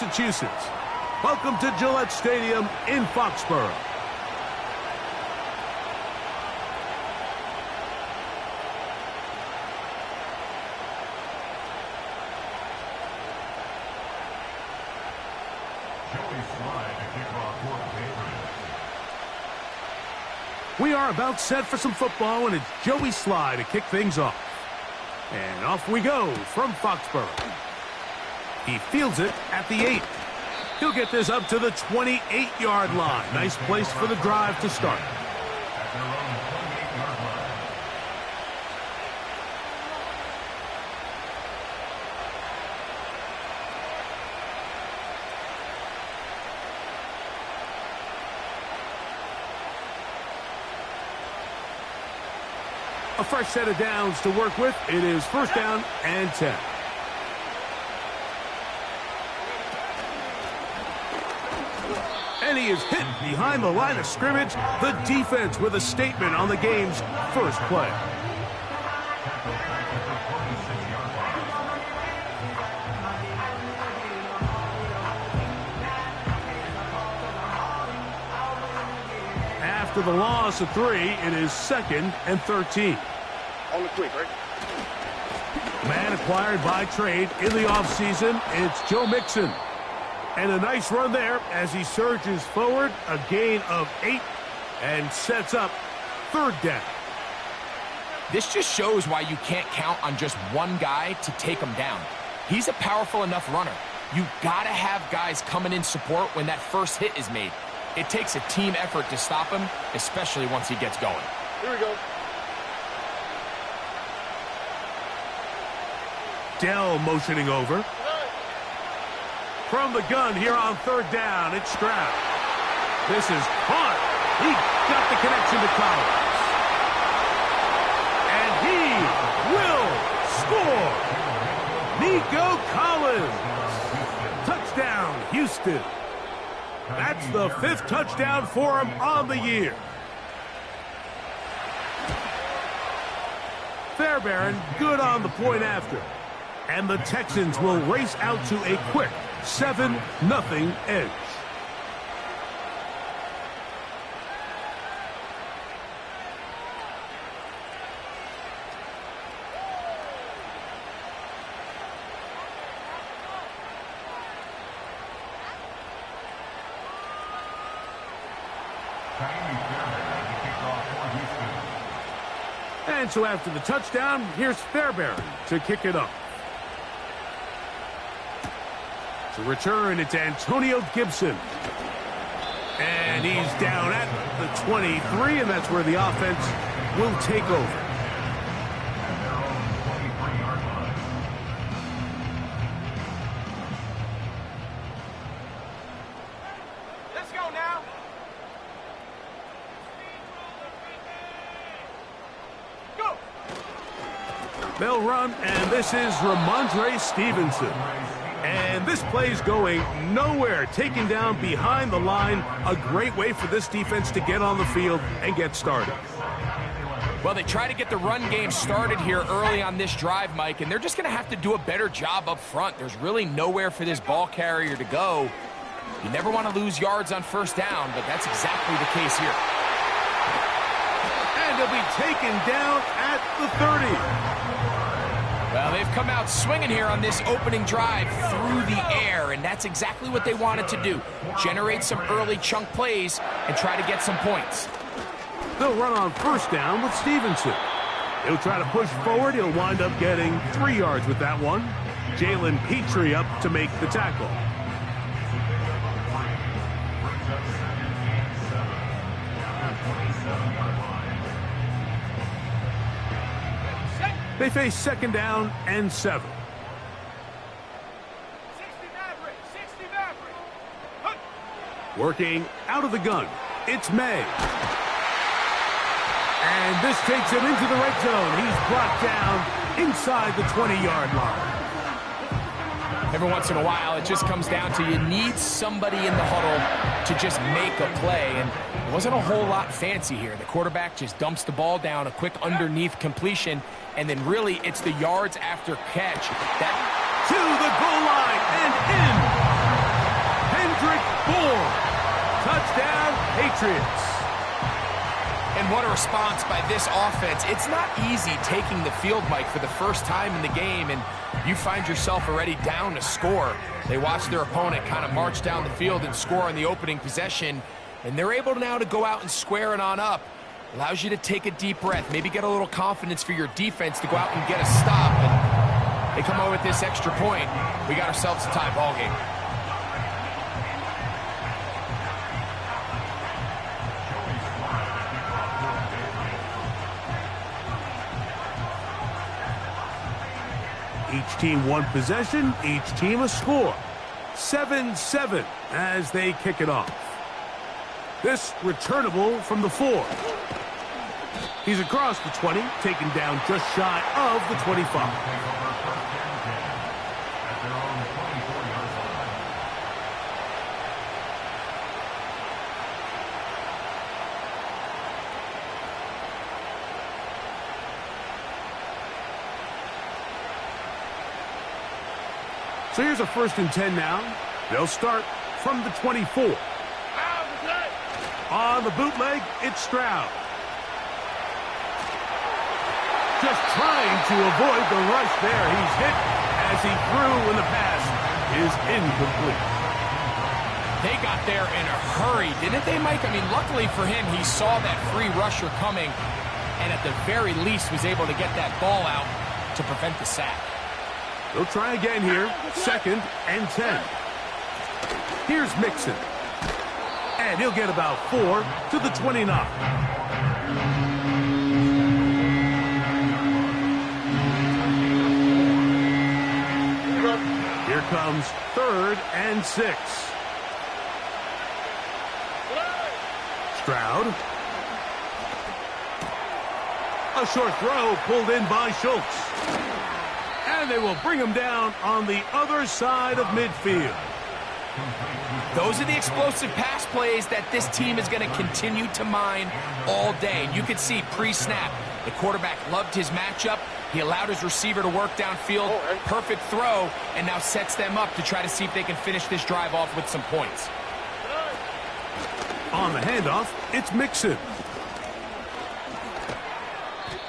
Massachusetts. Welcome to Gillette Stadium in Foxborough. We are about set for some football, and it's Joey Slye to kick things off. And off we go from Foxborough. He fields it at the 8. He'll get this up to the 28-yard line. Nice place for the drive to start. A fresh set of downs to work with. It is first down and 10. And he is hit behind the line of scrimmage. The defense with a statement on the game's first play. After the loss of 3, it is 2nd and 13. On the quick, right? Man acquired by trade in the offseason, it's Joe Mixon. And a nice run there as he surges forward, a gain of 8, and sets up 3rd down. This just shows why you can't count on just one guy to take him down. He's a powerful enough runner. You gotta have guys coming in support when that first hit is made. It takes a team effort to stop him, especially once he gets going. Here we go. Dell motioning over. From the gun here on 3rd down, it's Stroud. This is caught. He got the connection to Collins. And he will score. Nico Collins. Touchdown, Houston. That's the 5th touchdown for him on the year. Fairbairn good on the point after. And the Texans will race out to a quick 7-0 edge. And so after the touchdown, here's Fairbairn to kick it up. To return, it's Antonio Gibson. And he's down at the 23, and that's where the offense will take over. Let's go now. Go. They'll run, and this is Ramondre Stevenson. And this play's going nowhere, taken down behind the line. A great way for this defense to get on the field and get started. Well, they try to get the run game started here early on this drive, Mike, and they're just going to have to do a better job up front. There's really nowhere for this ball carrier to go. You never want to lose yards on 1st down, but that's exactly the case here. And he'll be taken down at the 30. Well, they've come out swinging here on this opening drive through the air, and that's exactly what they wanted to do. Generate some early chunk plays and try to get some points. They'll run on 1st down with Stevenson. He'll try to push forward. He'll wind up getting 3 yards with that one. Jalen Petrie up to make the tackle. They face 2nd down and 7. 60 Maverick. Working out of the gun, it's May. And this takes him into the red zone. He's brought down inside the 20-yard line. Every once in a while, it just comes down to you need somebody in the huddle to just make a play. And it wasn't a whole lot fancy here. The quarterback just dumps the ball down, a quick underneath completion, and then really it's the yards after catch that... To the goal line and in. Patriots. And what a response by this offense. It's not easy taking the field, Mike, for the first time in the game, and you find yourself already down to score. They watch their opponent kind of march down the field and score on the opening possession, and they're able now to go out and square it on up. Allows you to take a deep breath, maybe get a little confidence for your defense to go out and get a stop. And they come away with this extra point. We got ourselves a tie ball game. Each team one possession, each team a score. 7-7 as they kick it off. This returnable from the 4. He's across the 20, taken down just shy of the 25. So here's a 1st and 10 now. They'll start from the 24. On the bootleg, it's Stroud. Just trying to avoid the rush there. He's hit as he threw when the pass is incomplete. They got there in a hurry, didn't they, Mike? I mean, luckily for him, he saw that free rusher coming and at the very least was able to get that ball out to prevent the sack. They'll try again here. 2nd and 10. Here's Mixon. And he'll get about 4 to the 29. Here comes 3rd and 6. Stroud. A short throw pulled in by Schultz. And they will bring him down on the other side of midfield. Those are the explosive pass plays that this team is going to continue to mine all day. And you can see pre-snap, the quarterback loved his matchup. He allowed his receiver to work downfield. Perfect throw, and now sets them up to try to see if they can finish this drive off with some points. On the handoff, it's Mixon.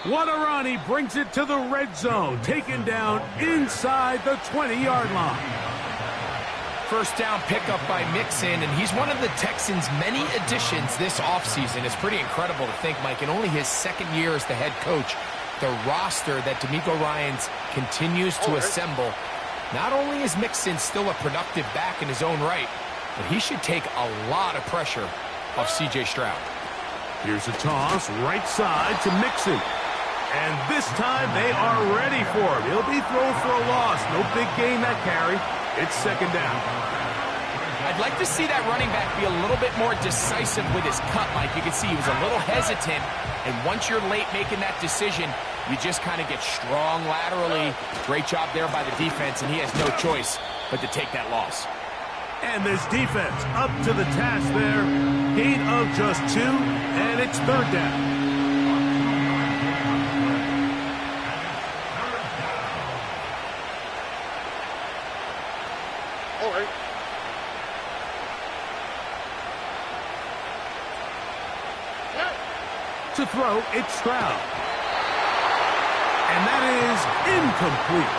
What a run. He brings it to the red zone. Taken down inside the 20-yard line. First down pickup by Mixon, and he's one of the Texans' many additions this offseason. It's pretty incredible to think, Mike, in only his 2nd year as the head coach, the roster that DeMeco Ryans continues to assemble. Not only is Mixon still a productive back in his own right, but he should take a lot of pressure off C.J. Stroud. Here's a toss right side to Mixon. And this time they are ready for him. He'll be thrown for a loss. No big gain that carry. It's 2nd down. I'd like to see that running back be a little bit more decisive with his cut, Mike. You can see he was a little hesitant. And once you're late making that decision, you just kind of get strong laterally. Great job there by the defense, and he has no choice but to take that loss. And this defense up to the task there. Gain of just 2, and it's 3rd down. To throw, it's Stroud. And that is incomplete.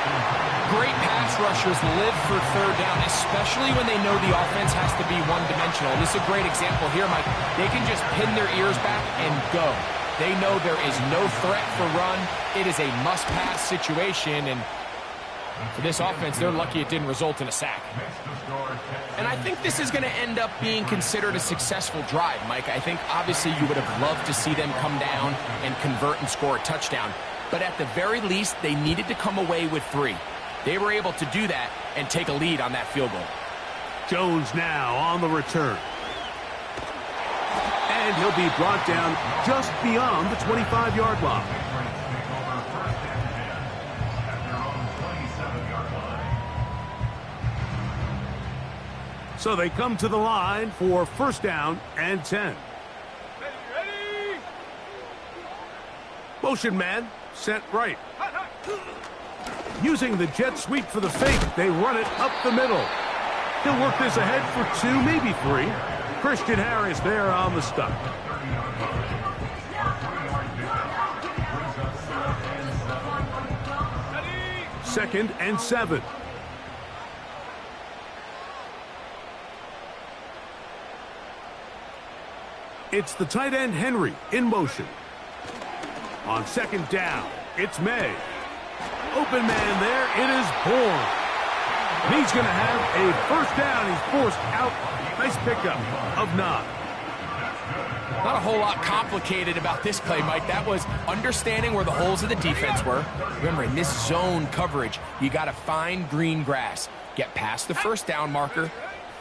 Great pass rushers live for 3rd down, especially when they know the offense has to be one-dimensional. This is a great example here, Mike. They can just pin their ears back and go. They know there is no threat for run. It is a must-pass situation, and for this offense, they're lucky it didn't result in a sack. And I think this is going to end up being considered a successful drive, Mike. I think obviously you would have loved to see them come down and convert and score a touchdown. But at the very least, they needed to come away with 3. They were able to do that and take a lead on that field goal. Jones now on the return. And he'll be brought down just beyond the 25-yard line. So they come to the line for 1st down and 10. Ready? Motion man, set right. Using the jet sweep for the fake, they run it up the middle. He'll work this ahead for 2, maybe 3. Christian Harris there on the stop. Second and 7. It's the tight end Henry in motion. On second down, it's May. Open man there, it is Bourne. And he's going to have a first down. He's forced out. Nice pickup of 9. Not a whole lot complicated about this play, Mike. That was understanding where the holes of the defense were. Remember, in this zone coverage, you got to find green grass. Get past the first down marker,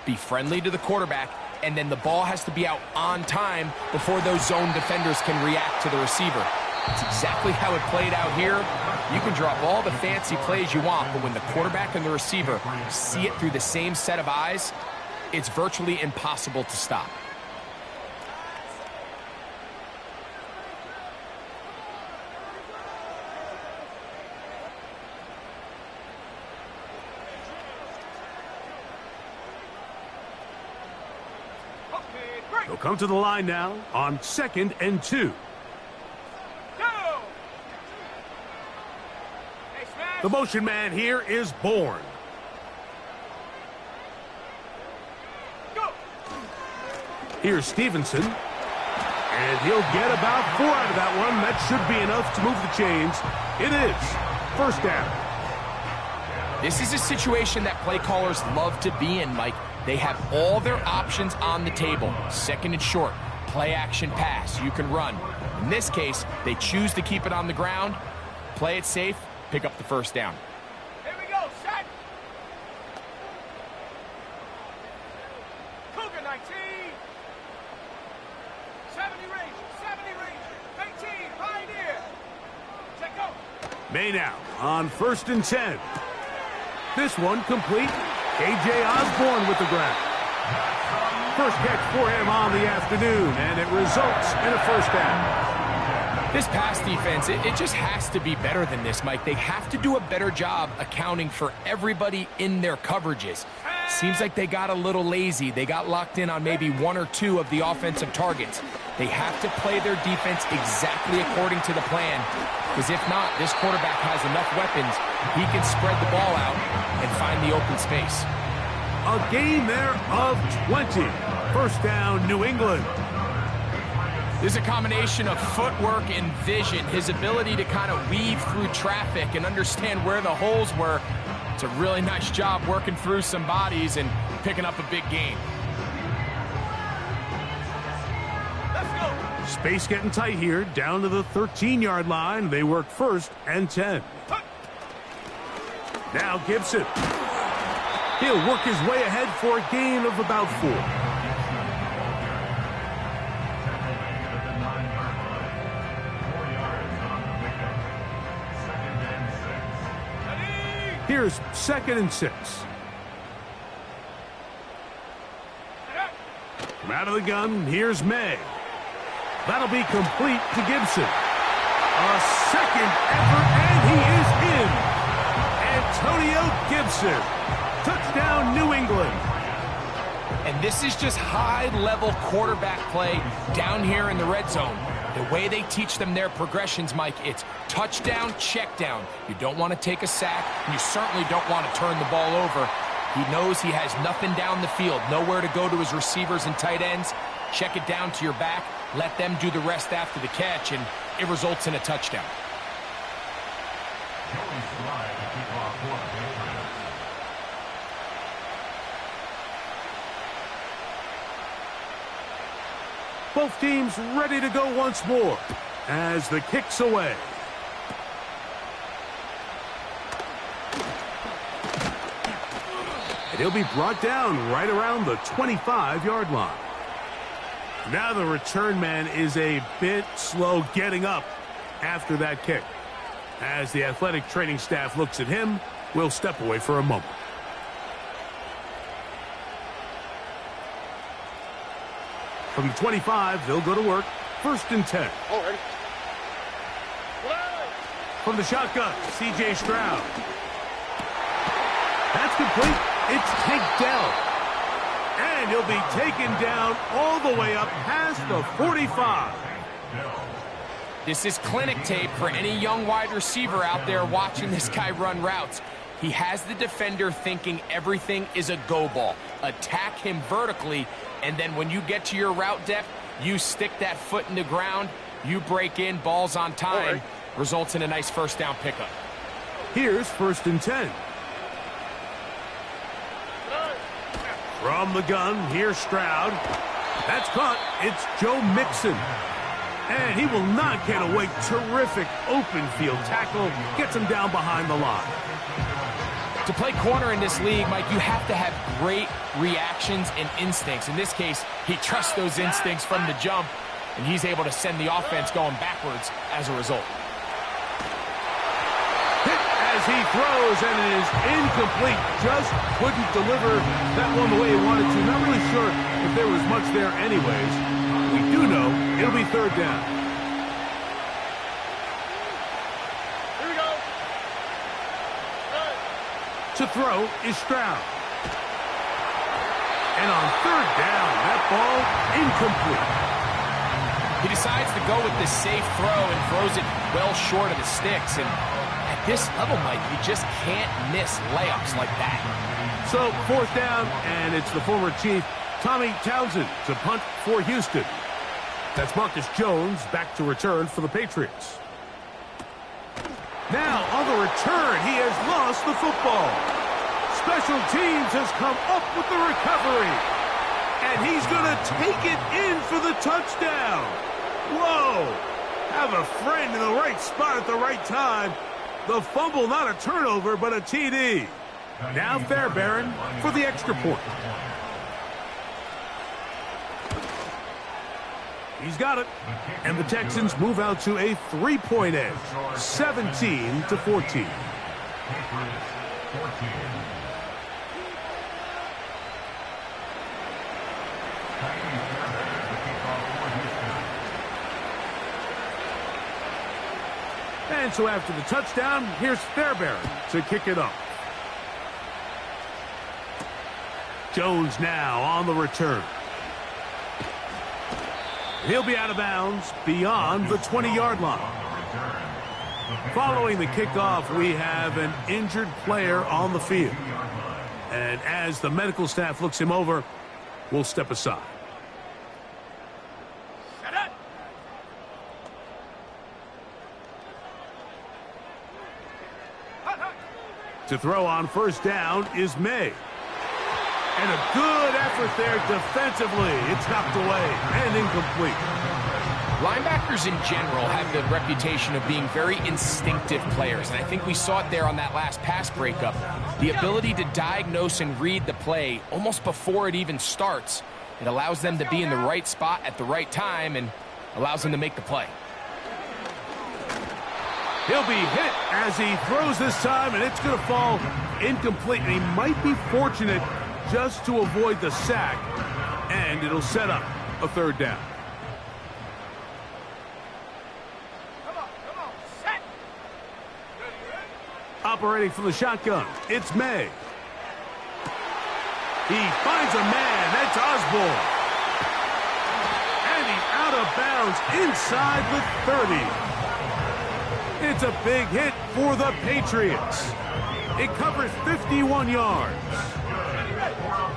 be friendly to the quarterback, and then the ball has to be out on time before those zone defenders can react to the receiver. It's exactly how it played out here. You can drop all the fancy plays you want, but when the quarterback and the receiver see it through the same set of eyes, it's virtually impossible to stop. They'll come to the line now on second and 2. The motion man here is Bourne. Here's Stevenson. And he'll get about 4 out of that one. That should be enough to move the chains. It is first down. This is a situation that play callers love to be in, Mike. They have all their options on the table. Second and short, play action pass, you can run. In this case, they choose to keep it on the ground, play it safe, pick up the first down. Here we go, set. Cougar 19. 70 Ranger, 18, Pioneer. Check go. May now on first and 10. This one complete. A.J. Osborne with the grab. First catch for him on the afternoon, and it results in a first down. This pass defense, it just has to be better than this, Mike. They have to do a better job accounting for everybody in their coverages. Seems like they got a little lazy. They got locked in on maybe 1 or 2 of the offensive targets. They have to play their defense exactly according to the plan, because if not, this quarterback has enough weapons. He can spread the ball out and find the open space. A gain there of 20. First down, New England. There's a combination of footwork and vision, his ability to kind of weave through traffic and understand where the holes were. It's a really nice job working through some bodies and picking up a big gain. Space getting tight here, down to the 13-yard line. They work first and 10. Now Gibson. He'll work his way ahead for a gain of about 4. Here's second and 6. From out of the gun, here's May. That'll be complete to Gibson. A second effort, and he is in. Antonio Gibson. Touchdown, New England. And this is just high-level quarterback play down here in the red zone. The way they teach them their progressions, Mike, it's touchdown, check down. You don't want to take a sack, and you certainly don't want to turn the ball over. He knows he has nothing down the field, nowhere to go to his receivers and tight ends. Check it down to your back, let them do the rest after the catch, and it results in a touchdown. Both teams ready to go once more as the kick's away. And he'll be brought down right around the 25-yard line. Now the return man is a bit slow getting up after that kick. As the athletic training staff looks at him, we'll step away for a moment. From the 25, they'll go to work. First and 10. Already. From the shotgun, C.J. Stroud. That's complete. It's Tank Dell. And he'll be taken down all the way up past the 45. This is clinic tape for any young wide receiver out there watching this guy run routes. He has the defender thinking everything is a go ball. Attack him vertically, and then when you get to your route depth, you stick that foot in the ground, you break in, balls on time, results in a nice first down pickup. Here's 1st and 10. From the gun, here's Stroud. That's caught. It's Joe Mixon. And he will not get away. Terrific open field tackle. Gets him down behind the line. To play corner in this league, Mike, you have to have great reactions and instincts. In this case, he trusts those instincts from the jump, and he's able to send the offense going backwards as a result. Hit as he throws, and it is incomplete. Just couldn't deliver that one the way he wanted to. Not really sure if there was much there anyways. We do know it'll be 3rd down. Here we go. To throw is Stroud. And on 3rd down, that ball incomplete. He decides to go with this safe throw and throws it well short of the sticks. And at this level, Mike, you just can't miss layups like that. So 4th down, and it's the former Chief, Tommy Townsend, to punt for Houston. That's Marcus Jones back to return for the Patriots. Now, on the return, he has lost the football. Special teams has come up with the recovery. And he's going to take it in for the touchdown. Whoa! Have a friend in the right spot at the right time. The fumble, not a turnover, but a TD. Now Fairbairn for the extra point. He's got it. And the Texans move out to a 3-point edge, 17-14. And so after the touchdown, here's Fairbairn to kick it off. Jones now on the return. He'll be out of bounds beyond the 20-yard line. Following the kickoff, we have an injured player on the field. And as the medical staff looks him over, we'll step aside. Shut up. To throw on 1st down is May. And a good effort there defensively. It's knocked away and incomplete. Linebackers in general have the reputation of being very instinctive players, and I think we saw it there on that last pass breakup. The ability to diagnose and read the play almost before it even starts. It allows them to be in the right spot at the right time and allows them to make the play. He'll be hit as he throws this time, and it's going to fall incomplete. And he might be fortunate just to avoid the sack, and it'll set up a 3rd down. Come on, set. Operating from the shotgun, it's May. He finds a man. That's Osborne. And he's out of bounds inside the 30. It's a big hit for the Patriots. It covers 51 yards.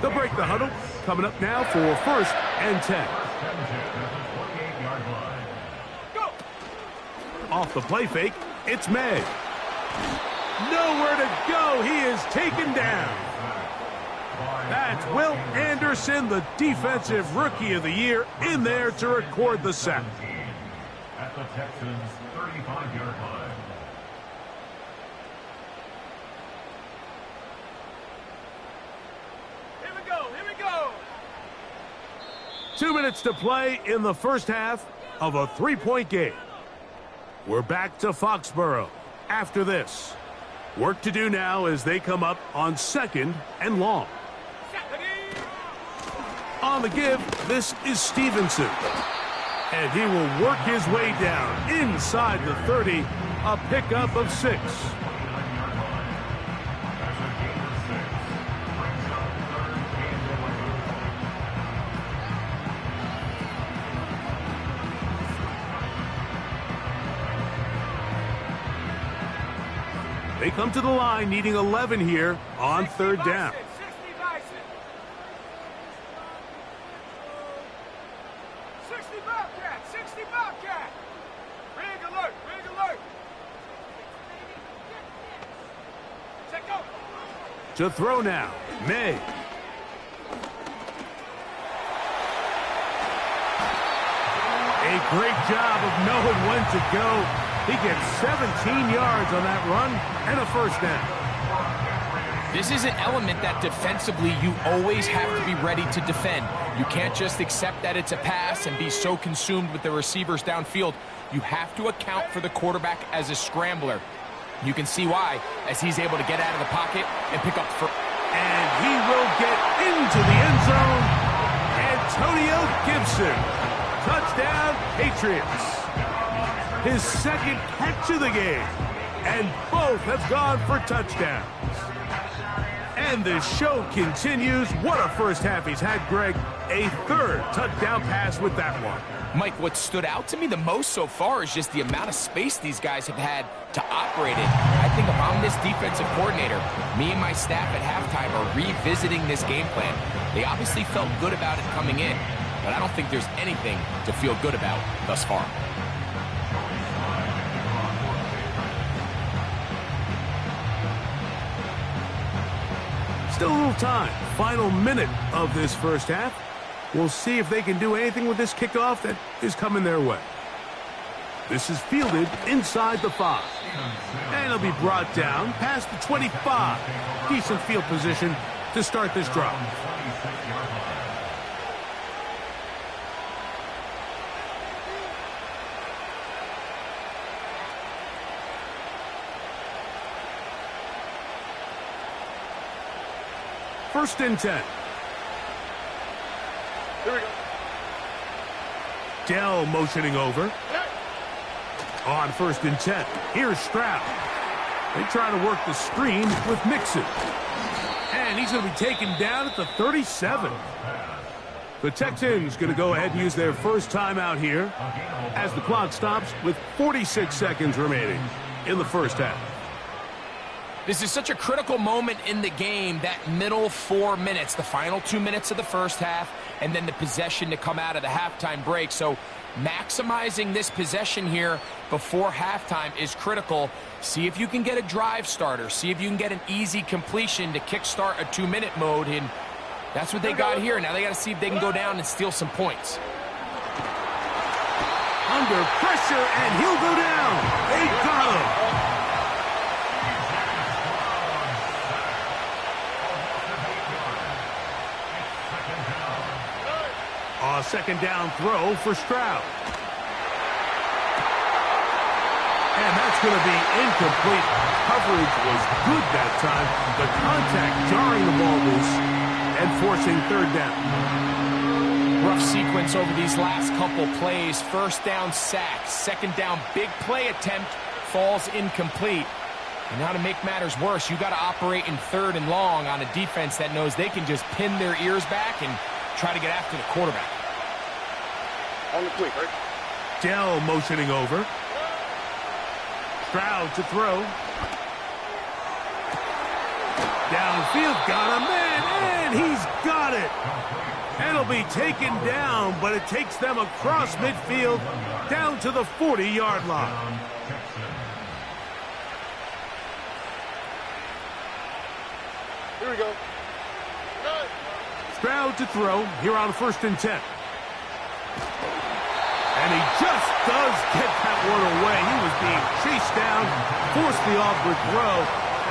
They'll break the huddle. Coming up now for 1st and 10. Off the play fake, it's May. Nowhere to go. He is taken down. That's Will Anderson, the defensive rookie of the year, in there to record the sack. At the Texans' 35-yard line. Here we go. 2 minutes to play in the first half of a 3-point game. We're back to Foxborough after this. Work to do now as they come up on 2nd and long. On the give, this is Stevenson. And he will work his way down inside the 30, a pickup of 6. They come to the line needing 11 here on third down. 60 Bison. 60 Bobcat. 60 Bobcat. Rig alert. Rig alert. Check out. To throw now, May. A great job of knowing when to go. He gets 17 yards on that run and a first down. This is an element that defensively you always have to be ready to defend. You can't just accept that it's a pass and be so consumed with the receivers downfield. You have to account for the quarterback as a scrambler. You can see why, as he's able to get out of the pocket and pick up first. And he will get into the end zone. Antonio Gibson. Touchdown, Patriots. His second catch of the game. And both have gone for touchdowns. And the show continues. What a first half he's had, Greg. A third touchdown pass with that one. Mike, what stood out to me the most so far is just the amount of space these guys have had to operate in. I think if I'm this defensive coordinator, me and my staff at halftime are revisiting this game plan. They obviously felt good about it coming in, but I don't think there's anything to feel good about thus far. Still a little time. Final minute of this first half. We'll see if they can do anything with this kickoff that is coming their way. This is fielded inside the 5. And it'll be brought down past the 25. Decent field position to start this drive. First and 10. Here we go. Dell motioning over. On first and 10. Here's Stroud. They try to work the screen with Mixon. And he's going to be taken down at the 37. The Texans going to go ahead and use their first timeout here as the clock stops with 46 seconds remaining in the first half. This is such a critical moment in the game, that middle 4 minutes, the final 2 minutes of the first half, and then the possession to come out of the halftime break. So maximizing this possession here before halftime is critical. See if you can get a drive starter. See if you can get an easy completion to kickstart a 2-minute mode, and that's what they got here. Now they got to see if they can go down and steal some points. Under pressure, and he'll go down. They got him. A second down throw for Stroud. And that's going to be incomplete. Coverage was good that time. The contact jarring the ball loose and forcing third down. Rough sequence over these last couple plays. First down sack. Second down big play attempt falls incomplete. And now to make matters worse, you got to operate in third and long on a defense that knows they can just pin their ears back and try to get after the quarterback. On the quick, right? Dell motioning over. Stroud to throw. Downfield, got a man, and he's got it. And it'll be taken down, but it takes them across midfield down to the 40-yard line. Here we go. Stroud to throw here on first and 10. And he just does get that one away. He was being chased down, forced the awkward throw.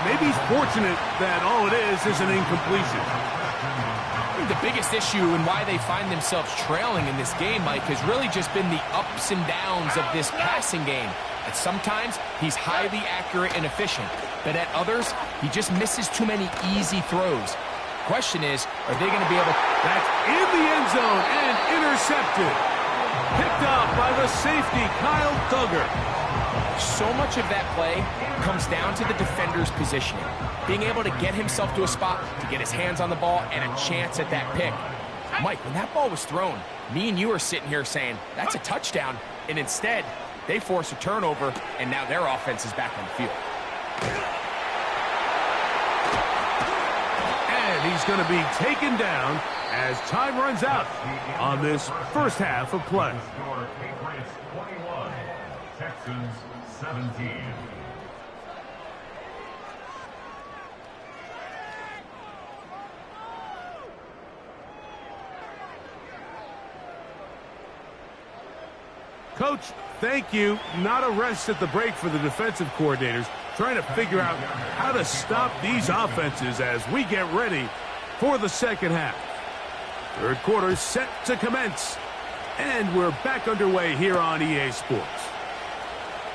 Maybe he's fortunate that all it is an incompletion. I think the biggest issue and why they find themselves trailing in this game, Mike, has really just been the ups and downs of this passing game. At sometimes, he's highly accurate and efficient. But at others, he just misses too many easy throws. Question is, are they going to be able to... That's in the end zone and intercepted. Picked up by the safety, Kyle Duggar. So much of that play comes down to the defender's positioning. Being able to get himself to a spot, to get his hands on the ball, and a chance at that pick. Mike, when that ball was thrown, me and you are sitting here saying, that's a touchdown. And instead, they force a turnover, and now their offense is back on the field. going to be taken down as time runs out on this first half of play. Score Patriots 21, Texans 17. Coach, thank you. Not a rest at the break for the defensive coordinators, trying to figure out how to stop these offenses as we get ready for the second half. Third quarter set to commence, and we're back underway here on EA Sports.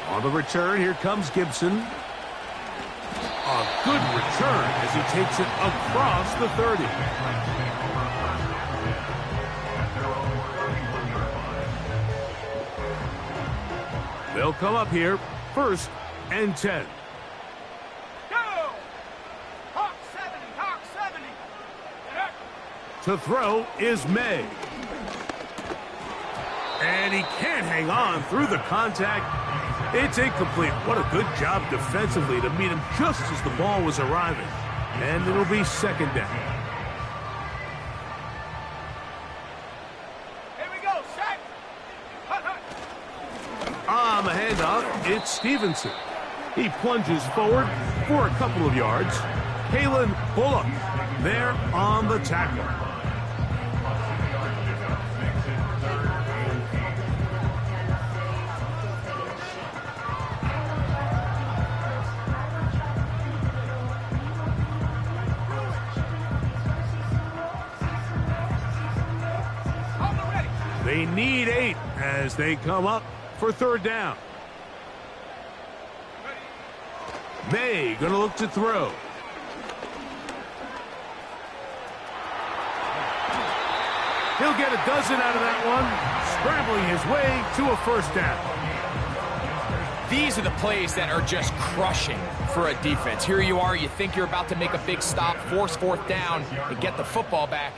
On the return, here comes Gibson. A good return as he takes it across the 30. They'll come up here, 1st and 10. Go! Hawk 70, Hawk 70. To throw is May. And he can't hang on through the contact. It's incomplete. What a good job defensively to meet him just as the ball was arriving. And it'll be 2nd down. Here we go, set. Hut, hut. On the handoff, it's Stevenson. He plunges forward for a couple of yards. Kalen Bullock there on the tackle. They need 8 as they come up for 3rd down. May going to look to throw. He'll get a dozen out of that one, scrambling his way to a 1st down. These are the plays that are just crushing for a defense. Here you are, you think you're about to make a big stop, force 4th down, and get the football back.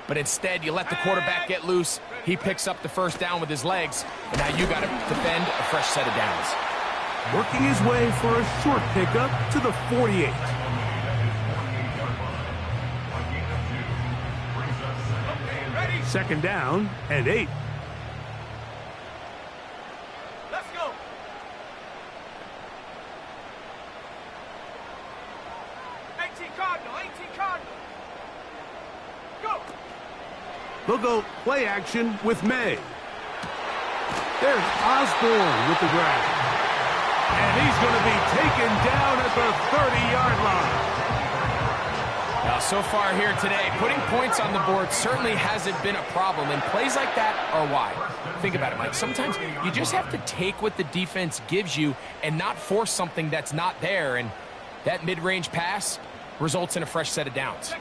But instead, you let the quarterback get loose. He picks up the 1st down with his legs, and now you got to defend a fresh set of downs. Working his way for a short pickup to the 48. Ready? 2nd down and 8. Let's go. Cardinal, 18 Cardinal. Go. They'll go play action with May. There's Osborne with the grab. And he's going to be taken down at the 30-yard line. Now, so far here today, putting points on the board certainly hasn't been a problem, and plays like that are why. Think about it, Mike. Sometimes you just have to take what the defense gives you and not force something that's not there, and that mid-range pass results in a fresh set of downs.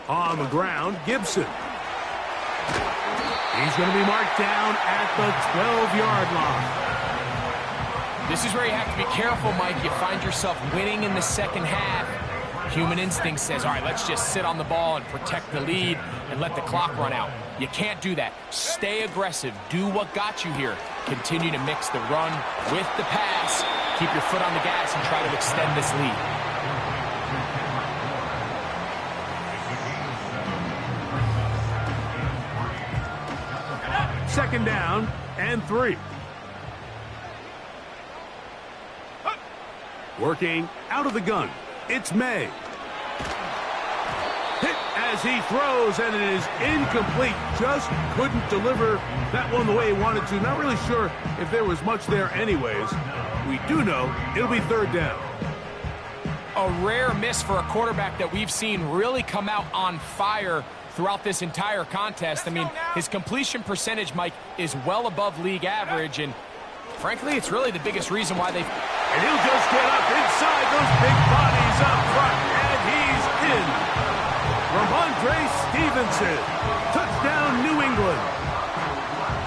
On the ground, Gibson. He's going to be marked down at the 12-yard line. This is where you have to be careful, Mike. You find yourself winning in the second half. Human instinct says, all right, let's just sit on the ball and protect the lead and let the clock run out. You can't do that. Stay aggressive. Do what got you here. Continue to mix the run with the pass. Keep your foot on the gas and try to extend this lead. Second down and 3. Working out of the gun, it's May. Hit as he throws, and it is incomplete. Just couldn't deliver that one the way he wanted to. Not really sure if there was much there anyways. We do know it'll be 3rd down. A rare miss for a quarterback that we've seen really come out on fire throughout this entire contest. I mean, his completion percentage, Mike, is well above league average, and frankly, it's really the biggest reason why they've... And he'll just get up inside those big bodies up front, and he's in. Ramondre Stevenson, touchdown New England.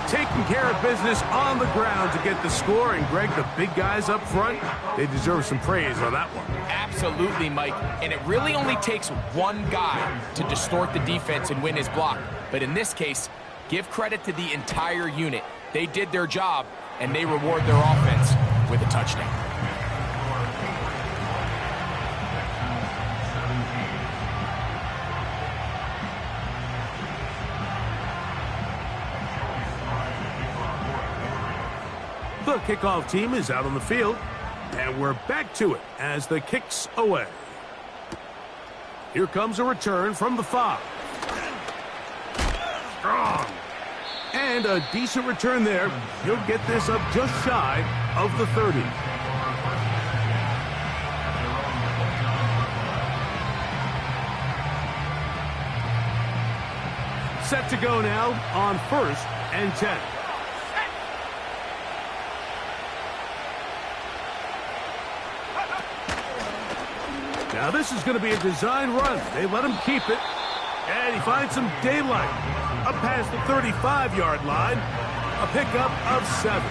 Taking care of business on the ground to get the score, and Greg, the big guys up front, they deserve some praise on that one. Absolutely, Mike, and it really only takes one guy to distort the defense and win his block. But in this case, give credit to the entire unit. They did their job, and they reward their offense with a touchdown. The kickoff team is out on the field, and we're back to it as the kick's away. Here comes a return from the 5. Strong. And a decent return there. He'll get this up just shy of the 30. Set to go now on 1st and 10. Now this is going to be a design run. They let him keep it. And he finds some daylight. Up past the 35-yard line. A pickup of 7.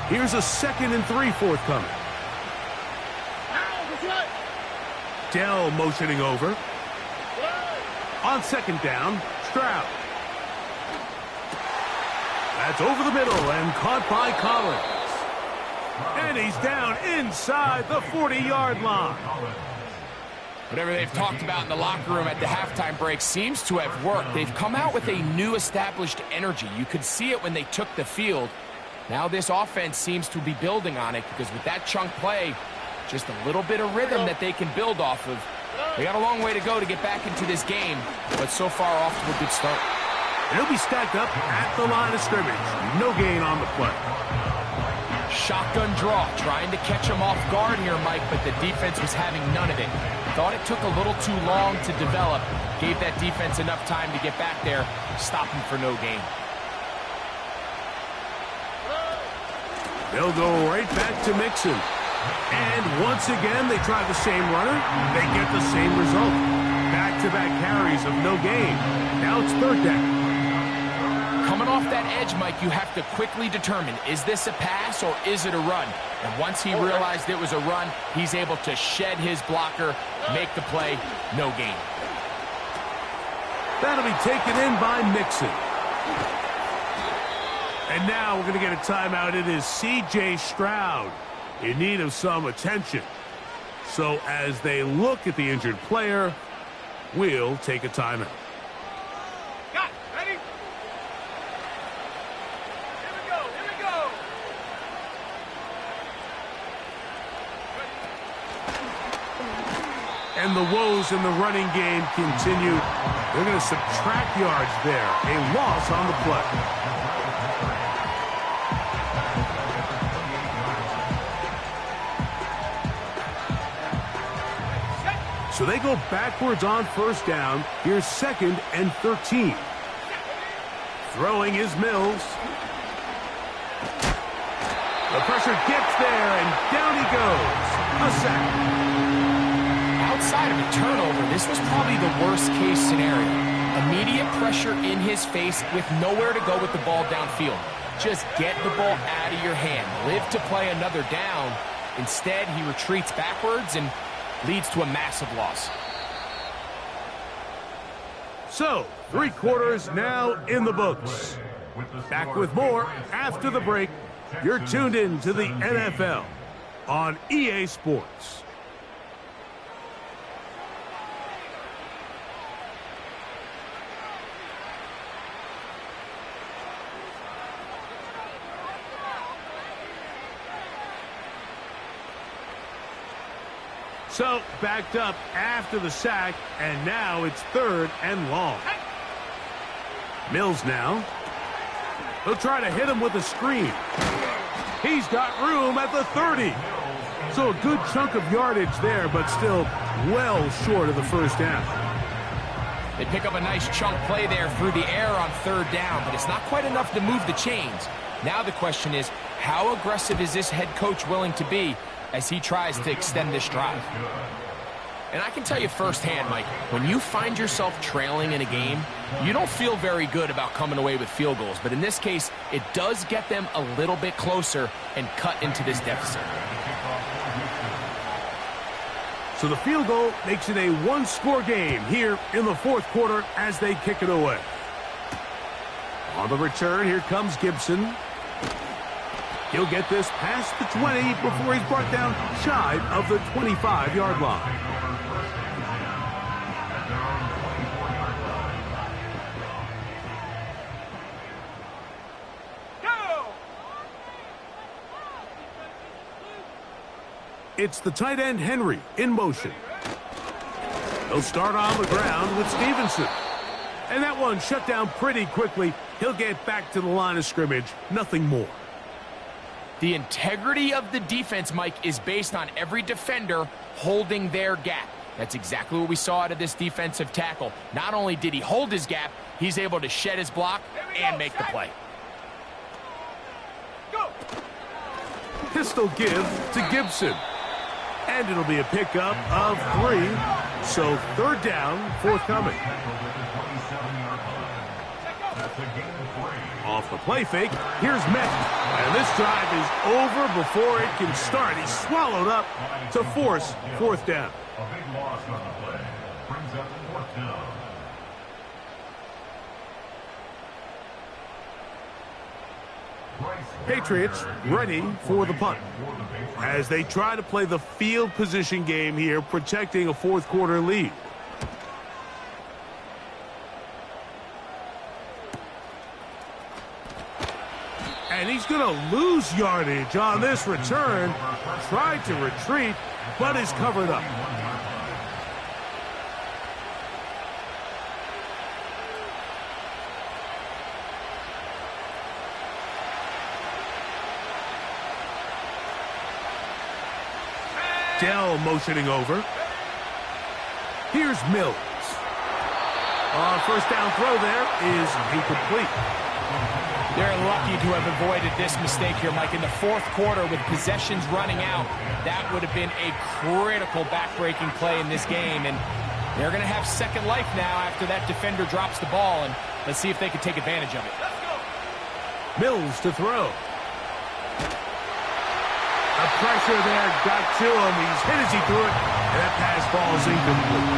Here's a 2nd and 3 forthcoming. Dell motioning over. On 2nd down, Stroud. That's over the middle and caught by Collins. And he's down inside the 40-yard line. Whatever they've talked about in the locker room at the halftime break seems to have worked. They've come out with a new established energy. You could see it when they took the field. Now this offense seems to be building on it because with that chunk play, just a little bit of rhythm that they can build off of. They got a long way to go to get back into this game, but so far off to a good start. He'll be stacked up at the line of scrimmage. No gain on the play. Shotgun draw, trying to catch him off guard here, Mike, but the defense was having none of it. Thought it took a little too long to develop. Gave that defense enough time to get back there, stop him for no gain. They'll go right back to Mixon. And once again, they try the same runner. They get the same result. Back-to-back carries of no gain. Now it's 3rd down. Coming off that edge, Mike, you have to quickly determine, is this a pass or is it a run? And once he realized it was a run, he's able to shed his blocker, make the play, no gain. That'll be taken in by Mixon. And now we're going to get a timeout. It is C.J. Stroud in need of some attention. So as they look at the injured player, we'll take a timeout. Got it. Ready? Here we go. Here we go. And the woes in the running game continue. They're going to subtract yards there. A loss on the play. So they go backwards on 1st down. Here's 2nd and 13. Throwing is Mills. The pressure gets there, and down he goes. A sack. Outside of a turnover, this was probably the worst-case scenario. Immediate pressure in his face with nowhere to go with the ball downfield. Just get the ball out of your hand. Live to play another down. Instead, he retreats backwards and leads to a massive loss. So, 3 quarters now in the books. Back with more after the break. You're tuned in to the NFL on EA Sports. So, backed up after the sack, and now it's 3rd and long. Mills now. He'll try to hit him with a screen. He's got room at the 30. So a good chunk of yardage there, but still well short of the 1st down. They pick up a nice chunk play there through the air on 3rd down, but it's not quite enough to move the chains. Now the question is, how aggressive is this head coach willing to be as he tries to extend this drive? And I can tell you firsthand, Mike, when you find yourself trailing in a game, you don't feel very good about coming away with field goals. But in this case, it does get them a little bit closer and cut into this deficit. So the field goal makes it a 1-score game here in the 4th quarter as they kick it away. On the return, here comes Gibson. He'll get this past the 20 before he's brought down shy of the 25-yard line. It's the tight end, Henry, in motion. He'll start on the ground with Stevenson. And that one shut down pretty quickly. He'll get back to the line of scrimmage, nothing more. The integrity of the defense, Mike, is based on every defender holding their gap. That's exactly what we saw out of this defensive tackle. Not only did he hold his gap, he's able to shed his block and make the play. Go. Pistol give to Gibson. And it'll be a pickup of 3. So third down, forthcoming. Off the play fake, here's Met. And this drive is over before it can start. He's swallowed up to force fourth down. A big loss on the play. Brings up fourth down. Patriots ready for the punt as they try to play the field position game here, protecting a fourth quarter lead. And he's going to lose yardage on this return. Tried to retreat, but is covered up. Dell motioning over. Here's Mills. First down throw there is incomplete. They're lucky to have avoided this mistake here, Mike. In the fourth quarter, with possessions running out, that would have been a critical back-breaking play in this game. And they're going to have second life now after that defender drops the ball. And let's see if they can take advantage of it. Mills to throw. The pressure there got to him. He's hit as he threw it, and that pass falls incomplete.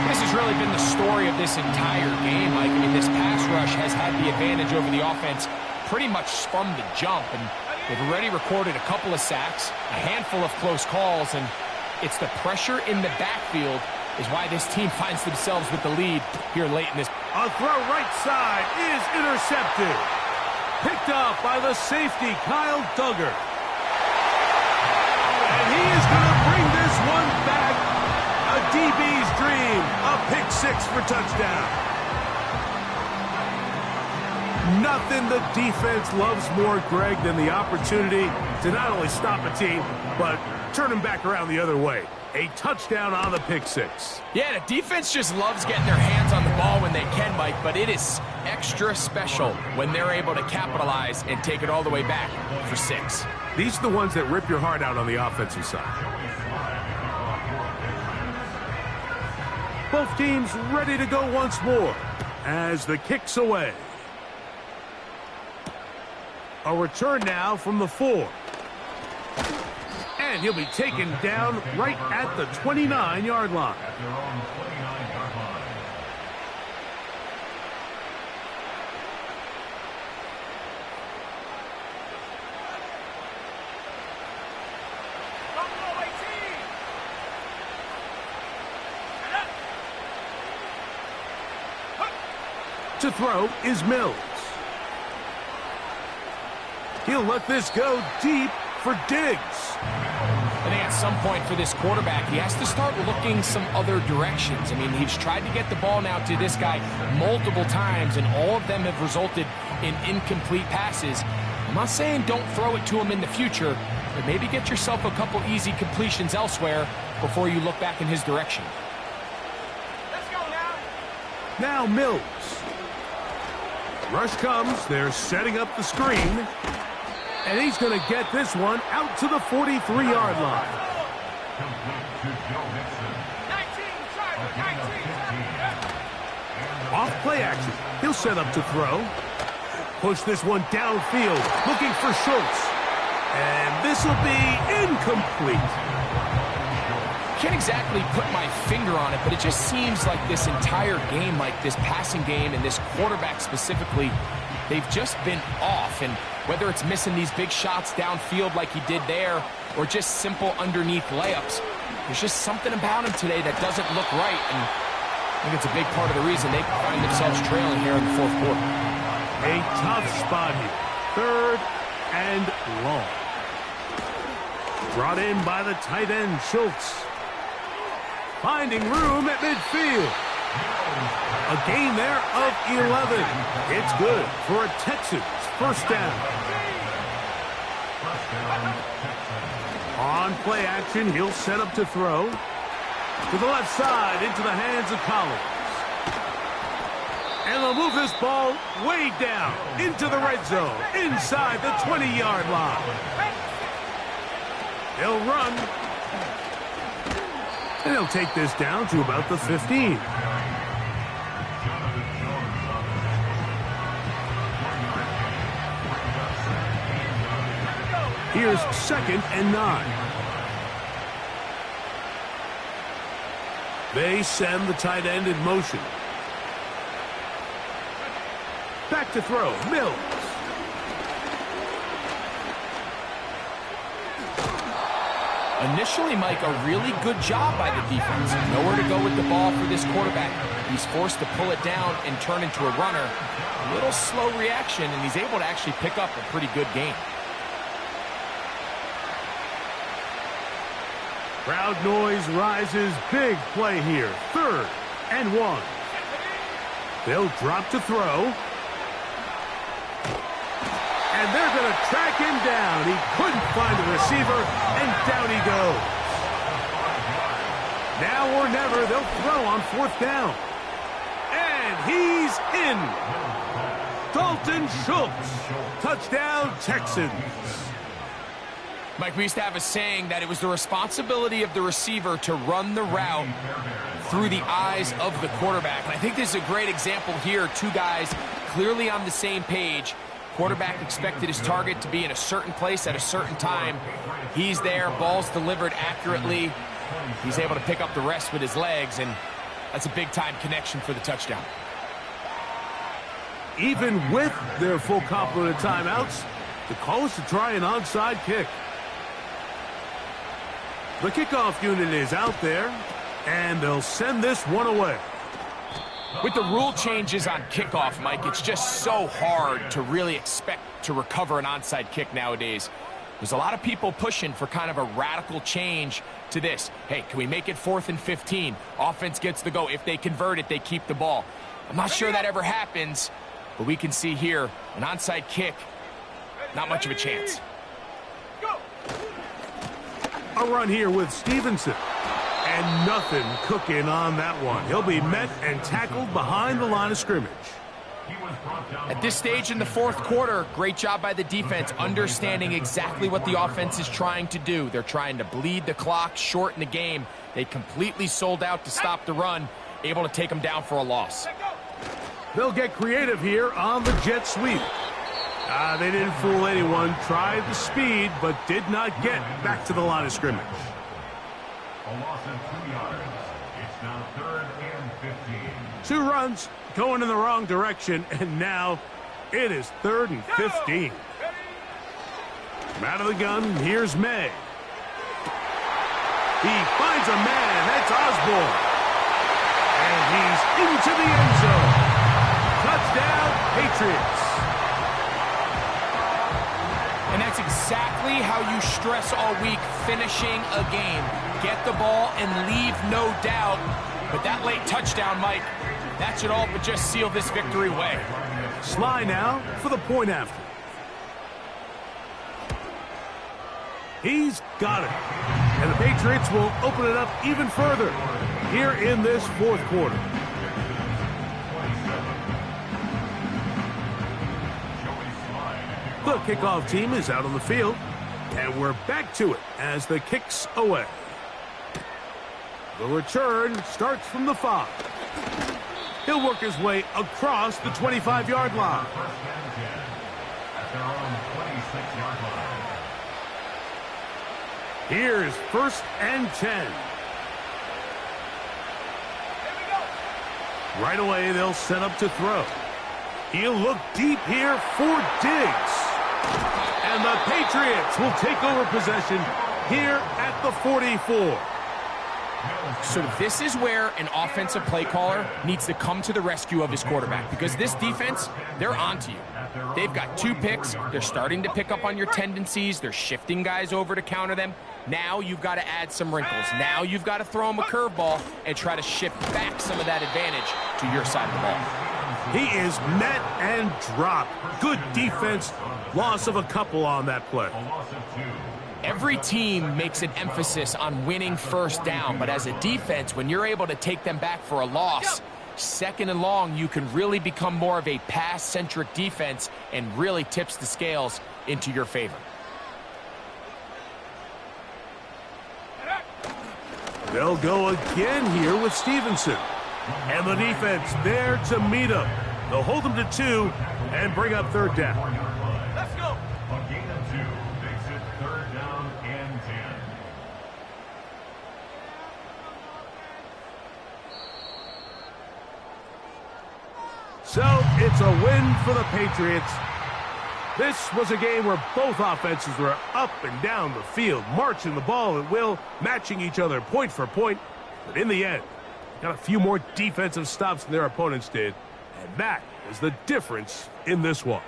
This has really been the story of this entire game, Mike. I mean, this pass rush has had the advantage over the offense pretty much from the jump, and they've already recorded a couple of sacks, a handful of close calls, and it's the pressure in the backfield is why this team finds themselves with the lead here late in this. A throw right side is intercepted. Picked up by the safety, Kyle Duggar. And he is going to bring this one back. A DB's dream. A pick six for touchdown. Nothing the defense loves more, Greg, than the opportunity to not only stop a team, but turn them back around the other way. A touchdown on the pick six. Yeah, the defense just loves getting their hands on the ball when they can, Mike, but it is extra special when they're able to capitalize and take it all the way back for six. These are the ones that rip your heart out on the offensive side. Both teams ready to go once more as the kick's away. A return now from the 4. And he'll be taken down right at the 29-yard line. At their own 29-yard line. Buffalo 18. To throw is Mills. He'll let this go deep for Diggs. I think at some point for this quarterback, he has to start looking some other directions. I mean, he's tried to get the ball now to this guy multiple times, and all of them have resulted in incomplete passes. I'm not saying don't throw it to him in the future, but maybe get yourself a couple easy completions elsewhere before you look back in his direction. Let's go now. Now Mills. Rush comes. They're setting up the screen. And he's going to get this one out to the 43-yard line. Complete to Joe Mixon. 19, Charger, 19. Off play action. He'll set up to throw. Push this one downfield. Looking for Schultz. And this will be incomplete. Can't exactly put my finger on it, but it just seems like this entire game, like this passing game and this quarterback specifically, they've just been off. And whether it's missing these big shots downfield like he did there, or just simple underneath layups, there's just something about him today that doesn't look right. And I think it's a big part of the reason they find themselves trailing here in the fourth quarter. A tough spot here. 3rd and long. Brought in by the tight end, Schultz. Finding room at midfield. A gain there of 11. It's good for a Texans first down. On play action, he'll set up to throw. To the left side, into the hands of Collins. And they'll move this ball way down into the red zone, inside the 20-yard line. They'll run. And they'll take this down to about the 15. Here's 2nd and 9. They send the tight end in motion. Back to throw, Mills. Initially, Mike, a really good job by the defense. Nowhere to go with the ball for this quarterback. He's forced to pull it down and turn into a runner. A little slow reaction, and he's able to actually pick up a pretty good gain. Crowd noise rises. Big play here. 3rd and 1. They'll drop to throw. And they're going to track him down. He couldn't find the receiver, and down he goes. Now or never, they'll throw on 4th down. And he's in. Dalton Schultz. Touchdown, Texans. Mike, we used to have a saying that it was the responsibility of the receiver to run the route through the eyes of the quarterback. And I think this is a great example here. Two guys clearly on the same page. Quarterback expected his target to be in a certain place at a certain time. He's there, ball's delivered accurately. He's able to pick up the rest with his legs, and that's a big-time connection for the touchdown. Even with their full complement of timeouts, the call is to try an onside kick. The kickoff unit is out there, and they'll send this one away. With the rule changes on kickoff, Mike, it's just so hard to really expect to recover an onside kick nowadays. There's a lot of people pushing for kind of a radical change to this. Hey, can we make it 4th and 15? Offense gets the go. If they convert it, they keep the ball. I'm not sure that ever happens, but we can see here an onside kick, not much of a chance. A run here with Stevenson. And nothing cooking on that one. He'll be met and tackled behind the line of scrimmage. At this stage in the fourth quarter, great job by the defense, understanding exactly what the offense is trying to do. They're trying to bleed the clock, shorten the game. They completely sold out to stop the run, able to take them down for a loss. They'll get creative here on the jet sweep. They didn't fool anyone. Tried the speed, but did not get back to the line of scrimmage. A loss of 2 yards. It's now 3rd and 15. 2 runs going in the wrong direction, and now it is 3rd and 15. Out of the gun, here's May. He finds a man. That's Osborne. And he's into the end zone. Touchdown, Patriots. And that's exactly how you stress all week, finishing a game. Get the ball and leave no doubt. But that late touchdown, Mike, that should all but just seal this victory away. Sly now for the point after. He's got it. And the Patriots will open it up even further here in this fourth quarter. The kickoff team is out on the field, and we're back to it as the kick's away. The return starts from the 5. He'll work his way across the 25-yard line. At their own 26-yard line. Here's 1st and 10. Right away, they'll set up to throw. He'll look deep here for Diggs. And the Patriots will take over possession here at the 44. So this is where an offensive play caller needs to come to the rescue of his quarterback, because this defense, they're onto you. They've got 2 picks. They're starting to pick up on your tendencies. They're shifting guys over to counter them. Now you've got to add some wrinkles. Now you've got to throw them a curveball and try to shift back some of that advantage to your side of the ball. He is met and dropped. Good defense. Loss of a couple on that play. Every team makes an emphasis on winning first down, but as a defense, when you're able to take them back for a loss, second and long, you can really become more of a pass-centric defense and really tips the scales into your favor. They'll go again here with Stevenson. And the defense there to meet him. They'll hold him to 2 and bring up third down. Let's go. A gain of 2 makes it 3rd down and 10. So it's a win for the Patriots. This was a game where both offenses were up and down the field, marching the ball at will, matching each other point for point. But in the end, got a few more defensive stops than their opponents did. And that is the difference in this one.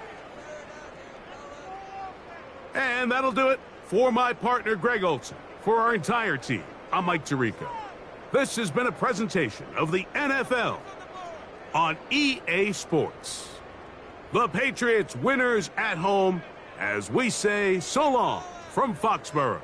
And that'll do it for my partner, Greg Olson. For our entire team, I'm Mike Tirico. This has been a presentation of the NFL on EA Sports. The Patriots winners at home, as we say so long from Foxborough.